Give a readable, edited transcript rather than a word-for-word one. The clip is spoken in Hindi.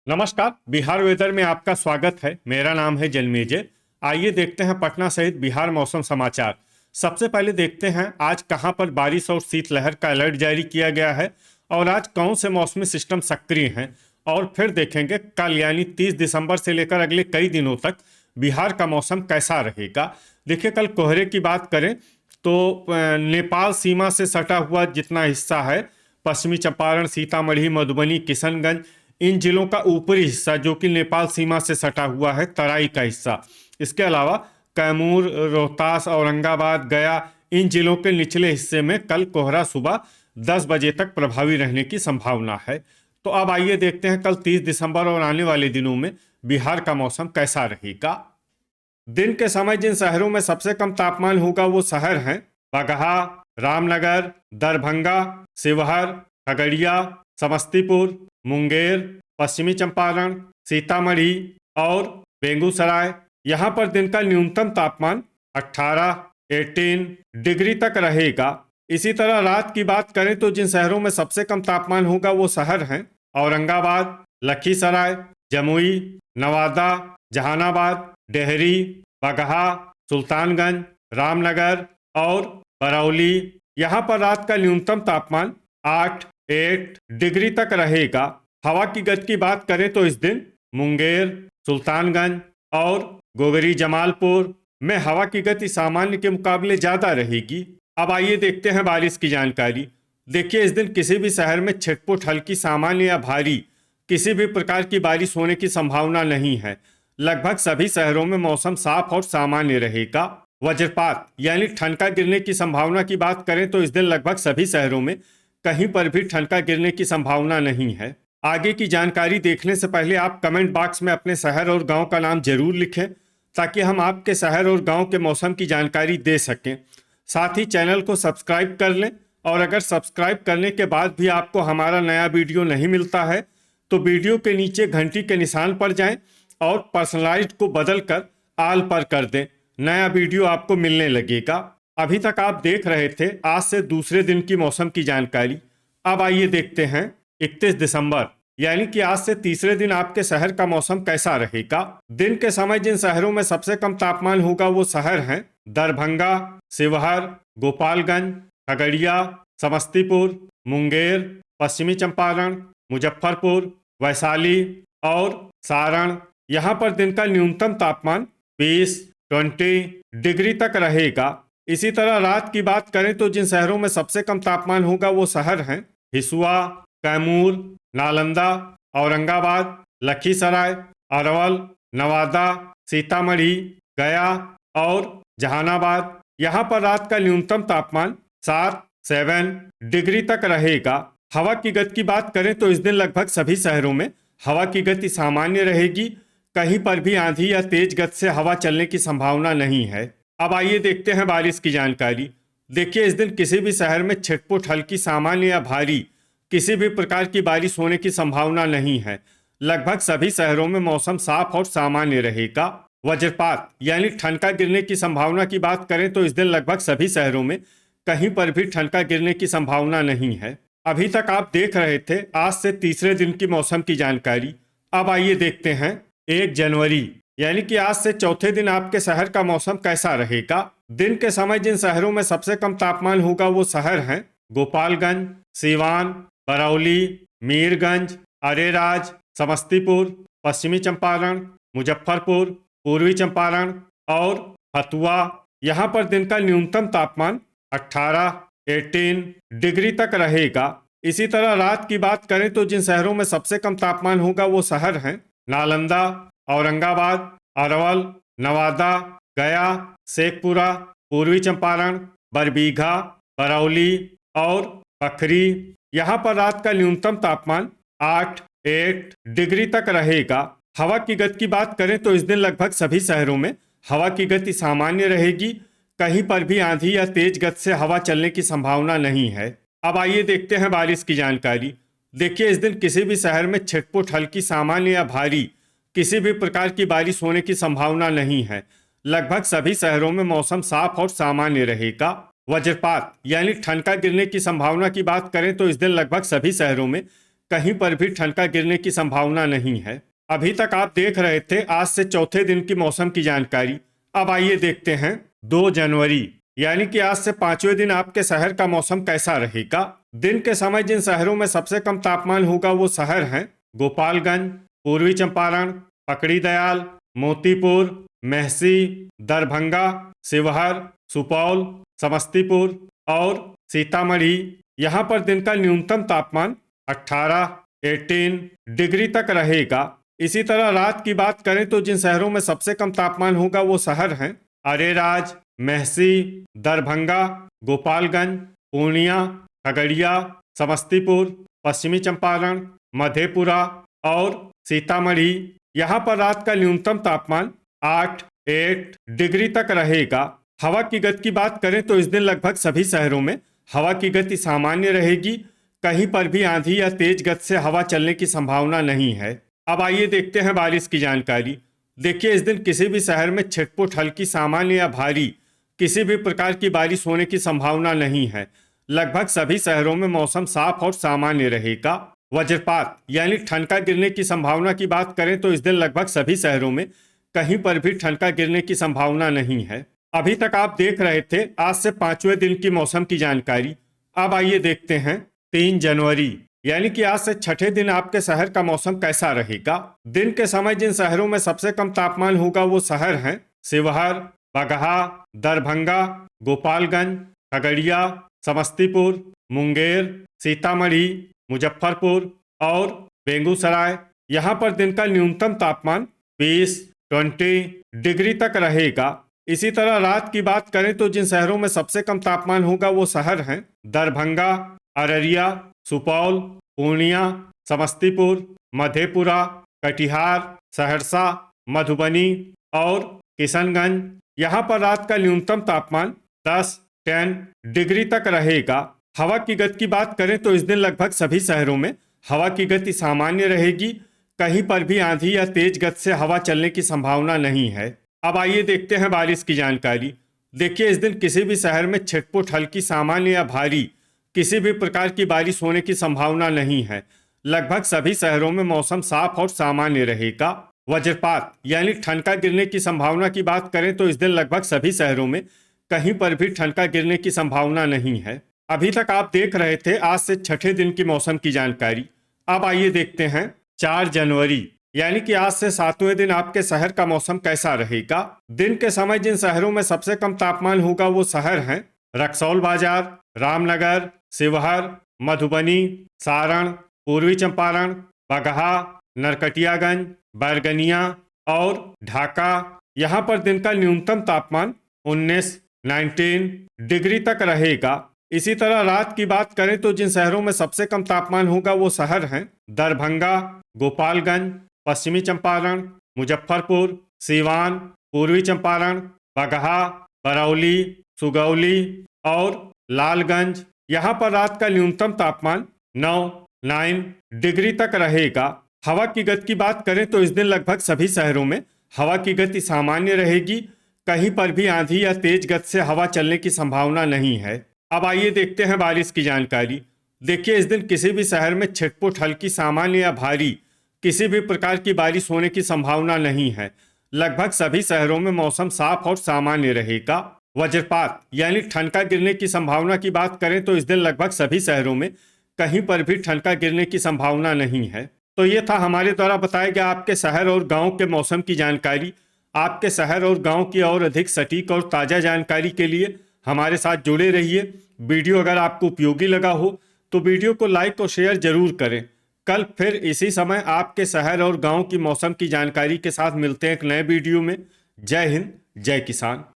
नमस्कार। बिहार वेदर में आपका स्वागत है। मेरा नाम है जन्मेजय। आइए देखते हैं पटना सहित बिहार मौसम समाचार। सबसे पहले देखते हैं आज कहां पर बारिश और शीतलहर का अलर्ट जारी किया गया है और आज कौन से मौसमी सिस्टम सक्रिय हैं। और फिर देखेंगे कल यानी 30 दिसंबर से लेकर अगले कई दिनों तक बिहार का मौसम कैसा रहेगा। देखिए, कल कोहरे की बात करें तो नेपाल सीमा से सटा हुआ जितना हिस्सा है, पश्चिमी चंपारण, सीतामढ़ी, मधुबनी, किशनगंज, इन जिलों का ऊपरी हिस्सा जो कि नेपाल सीमा से सटा हुआ है, तराई का हिस्सा, इसके अलावा कैमूर, रोहतास, औरंगाबाद, गया, इन जिलों के निचले हिस्से में कल कोहरा सुबह 10 बजे तक प्रभावी रहने की संभावना है। तो अब आइए देखते हैं कल 30 दिसंबर और आने वाले दिनों में बिहार का मौसम कैसा रहेगा। दिन के समय जिन शहरों में सबसे कम तापमान होगा वो शहर हैं बगहा, रामनगर, दरभंगा, शिवहर, खगड़िया, समस्तीपुर, मुंगेर, पश्चिमी चंपारण, सीतामढ़ी और बेगूसराय। यहाँ पर दिन का न्यूनतम तापमान 18 डिग्री तक रहेगा। इसी तरह रात की बात करें तो जिन शहरों में सबसे कम तापमान होगा वो शहर हैं औरंगाबाद, लखीसराय, जमुई, नवादा, जहानाबाद, डेहरी, बगहा, सुल्तानगंज, रामनगर और बरौली। यहाँ पर रात का न्यूनतम तापमान 8 डिग्री तक रहेगा। हवा की गति की बात करें तो इस दिन मुंगेर, सुल्तानगंज और गोगरी जमालपुर में हवा की गति सामान्य के मुकाबले ज़्यादा रहेगी। अब आइए देखते हैं बारिश की जानकारी। देखिए, इस दिन किसी भी शहर में छिटपुट, हल्की, सामान्य या भारी किसी भी प्रकार की बारिश होने की संभावना नहीं है। लगभग सभी शहरों में मौसम साफ और सामान्य रहेगा। वज्रपात यानी ठनका गिरने की संभावना की बात करें तो इस दिन लगभग सभी शहरों में कहीं पर भी ठनका गिरने की संभावना नहीं है। आगे की जानकारी देखने से पहले आप कमेंट बॉक्स में अपने शहर और गांव का नाम जरूर लिखें ताकि हम आपके शहर और गांव के मौसम की जानकारी दे सकें। साथ ही चैनल को सब्सक्राइब कर लें और अगर सब्सक्राइब करने के बाद भी आपको हमारा नया वीडियो नहीं मिलता है तो वीडियो के नीचे घंटी के निशान पर जाएं और पर्सनलाइज्ड को बदल कर आल पर कर दें। नया वीडियो आपको मिलने लगेगा। अभी तक आप देख रहे थे आज से दूसरे दिन की मौसम की जानकारी। अब आइए देखते हैं 31 दिसंबर यानी कि आज से तीसरे दिन आपके शहर का मौसम कैसा रहेगा। दिन के समय जिन शहरों में सबसे कम तापमान होगा वो शहर हैं दरभंगा, शिवहर, गोपालगंज, खगड़िया, समस्तीपुर, मुंगेर, पश्चिमी चंपारण, मुजफ्फरपुर, वैशाली और सारण। यहाँ पर दिन का न्यूनतम तापमान 20 डिग्री तक रहेगा। इसी तरह रात की बात करें तो जिन शहरों में सबसे कम तापमान होगा वो शहर हैं हिसुआ, कैमूर, नालंदा, औरंगाबाद, लखीसराय, अरवल, नवादा, सीतामढ़ी, गया और जहानाबाद। यहाँ पर रात का न्यूनतम तापमान 7 डिग्री तक रहेगा। हवा की गति की बात करें तो इस दिन लगभग सभी शहरों में हवा की गति सामान्य रहेगी। कहीं पर भी आंधी या तेज गति से हवा चलने की संभावना नहीं है। अब आइए देखते हैं बारिश की जानकारी। देखिए, इस दिन किसी भी शहर में छिटपुट, हल्की, सामान्य या भारी किसी भी प्रकार की बारिश होने की संभावना नहीं है। लगभग सभी शहरों में मौसम साफ और सामान्य रहेगा। वज्रपात यानी ठनका गिरने की संभावना की बात करें तो इस दिन लगभग सभी शहरों में कहीं पर भी ठनका गिरने की संभावना नहीं है। अभी तक आप देख रहे थे आज से तीसरे दिन की मौसम की जानकारी। अब आइए देखते हैं 1 जनवरी यानी कि आज से चौथे दिन आपके शहर का मौसम कैसा रहेगा। दिन के समय जिन शहरों में सबसे कम तापमान होगा वो शहर हैं गोपालगंज, सीवान, बरौली, मीरगंज, अरेराज, समस्तीपुर, पश्चिमी चंपारण, मुजफ्फरपुर, पूर्वी चंपारण और फतुआ। यहाँ पर दिन का न्यूनतम तापमान 18 डिग्री तक रहेगा। इसी तरह रात की बात करें तो जिन शहरों में सबसे कम तापमान होगा वो शहर हैं नालंदा, औरंगाबाद, अरवल, नवादा, गया, शेखपुरा, पूर्वी चंपारण, बरबीघा, बरौली और पखरी। यहाँ पर रात का न्यूनतम तापमान 8 डिग्री तक रहेगा। हवा की गति की बात करें तो इस दिन लगभग सभी शहरों में हवा की गति सामान्य रहेगी। कहीं पर भी आंधी या तेज गति से हवा चलने की संभावना नहीं है। अब आइए देखते हैं बारिश की जानकारी। देखिए, इस दिन किसी भी शहर में छिटपुट, हल्की, सामान्य या भारी किसी भी प्रकार की बारिश होने की संभावना नहीं है। लगभग सभी शहरों में मौसम साफ और सामान्य रहेगा। वज्रपात यानी ठनका गिरने की संभावना की बात करें तो इस दिन लगभग सभी शहरों में कहीं पर भी ठंड का गिरने की संभावना नहीं है। अभी तक आप देख रहे थे आज से चौथे दिन की मौसम की जानकारी। अब आइए देखते हैं 2 जनवरी यानी कि आज से 5वें दिन आपके शहर का मौसम कैसा रहेगा। दिन के समय जिन शहरों में सबसे कम तापमान होगा वो शहर हैं गोपालगंज, पूर्वी चंपारण, पकड़ी दयाल, मोतीपुर, मेहसी, दरभंगा, शिवहर, सुपौल, समस्तीपुर और सीतामढ़ी। यहाँ पर दिन का न्यूनतम तापमान 18 डिग्री तक रहेगा। इसी तरह रात की बात करें तो जिन शहरों में सबसे कम तापमान होगा वो शहर हैं अरेराज, मेहसी, दरभंगा, गोपालगंज, पूर्णिया, खगड़िया, समस्तीपुर, पश्चिमी चंपारण, मधेपुरा और सीतामढ़ी। यहाँ पर रात का न्यूनतम तापमान 8 डिग्री तक रहेगा। हवा की गति की बात करें तो इस दिन लगभग सभी शहरों में हवा की गति सामान्य रहेगी। कहीं पर भी आंधी या तेज गति से हवा चलने की संभावना नहीं है। अब आइए देखते हैं बारिश की जानकारी। देखिए इस दिन किसी भी शहर में छिटपुट हल्की सामान्य या भारी किसी भी प्रकार की बारिश होने की संभावना नहीं है। लगभग सभी शहरों में मौसम साफ और सामान्य रहेगा। वज्रपात यानी ठनका गिरने की संभावना की बात करें तो इस दिन लगभग सभी शहरों में कहीं पर भी ठनका गिरने की संभावना नहीं है। अभी तक आप देख रहे थे आज से 5वें दिन की मौसम की जानकारी। अब आइए देखते हैं 3 जनवरी यानी कि आज से 6ठे दिन आपके शहर का मौसम कैसा रहेगा। दिन के समय जिन शहरों में सबसे कम तापमान होगा वो शहर हैं शिवहर, बगहा, दरभंगा, गोपालगंज, खगड़िया, समस्तीपुर, मुंगेर, सीतामढ़ी, मुजफ्फरपुर और बेगूसराय। यहाँ पर दिन का न्यूनतम तापमान 20 डिग्री तक रहेगा। इसी तरह रात की बात करें तो जिन शहरों में सबसे कम तापमान होगा वो शहर हैं दरभंगा, अररिया, सुपौल, पूर्णिया, समस्तीपुर, मधेपुरा, कटिहार, सहरसा, मधुबनी और किशनगंज। यहाँ पर रात का न्यूनतम तापमान 10 डिग्री तक रहेगा। हवा की गति की बात करें तो इस दिन लगभग सभी शहरों में हवा की गति सामान्य रहेगी। कहीं पर भी आंधी या तेज गति से हवा चलने की संभावना नहीं है। अब आइए देखते हैं बारिश की जानकारी। देखिए इस दिन किसी भी शहर में छिटपुट हल्की सामान्य या भारी किसी भी प्रकार की बारिश होने की संभावना नहीं है। लगभग सभी शहरों में मौसम साफ और सामान्य रहेगा। वज्रपात यानी ठनका गिरने की संभावना की बात करें तो इस दिन लगभग सभी शहरों में कहीं पर भी ठनका गिरने की संभावना नहीं है। अभी तक आप देख रहे थे आज से 6ठे दिन की मौसम की जानकारी। अब आइए देखते हैं 4 जनवरी यानी कि आज से 7वें दिन आपके शहर का मौसम कैसा रहेगा। दिन के समय जिन शहरों में सबसे कम तापमान होगा वो शहर हैं रक्सौल बाजार, रामनगर, शिवहर, मधुबनी, सारण, पूर्वी चंपारण, बगहा, नरकटियागंज, बैरगनिया और ढाका। यहाँ पर दिन का न्यूनतम तापमान 19 डिग्री तक रहेगा। इसी तरह रात की बात करें तो जिन शहरों में सबसे कम तापमान होगा वो शहर हैं दरभंगा, गोपालगंज, पश्चिमी चंपारण, मुजफ्फरपुर, सीवान, पूर्वी चंपारण, बगहा, बरौली, सुगौली और लालगंज। यहाँ पर रात का न्यूनतम तापमान 9 डिग्री तक रहेगा। हवा की गति की बात करें तो इस दिन लगभग सभी शहरों में हवा की गति सामान्य रहेगी। कहीं पर भी आंधी या तेज गति से हवा चलने की संभावना नहीं है। अब आइए देखते हैं बारिश की जानकारी। देखिए इस दिन किसी भी शहर में छिटपुट हल्की सामान्य या भारी किसी भी प्रकार की बारिश होने की संभावना नहीं है। लगभग सभी शहरों में मौसम साफ और सामान्य रहेगा। वज्रपात यानी ठनका गिरने की संभावना की बात करें तो इस दिन लगभग सभी शहरों में कहीं पर भी ठनका गिरने की संभावना नहीं है। तो ये था हमारे द्वारा बताया गया आपके शहर और गांव के मौसम की जानकारी। आपके शहर और गांव की और अधिक सटीक और ताज़ा जानकारी के लिए हमारे साथ जुड़े रहिए। वीडियो अगर आपको उपयोगी लगा हो तो वीडियो को लाइक और शेयर जरूर करें। कल फिर इसी समय आपके शहर और गांव की मौसम की जानकारी के साथ मिलते हैं एक नए वीडियो में। जय हिंद, जय किसान।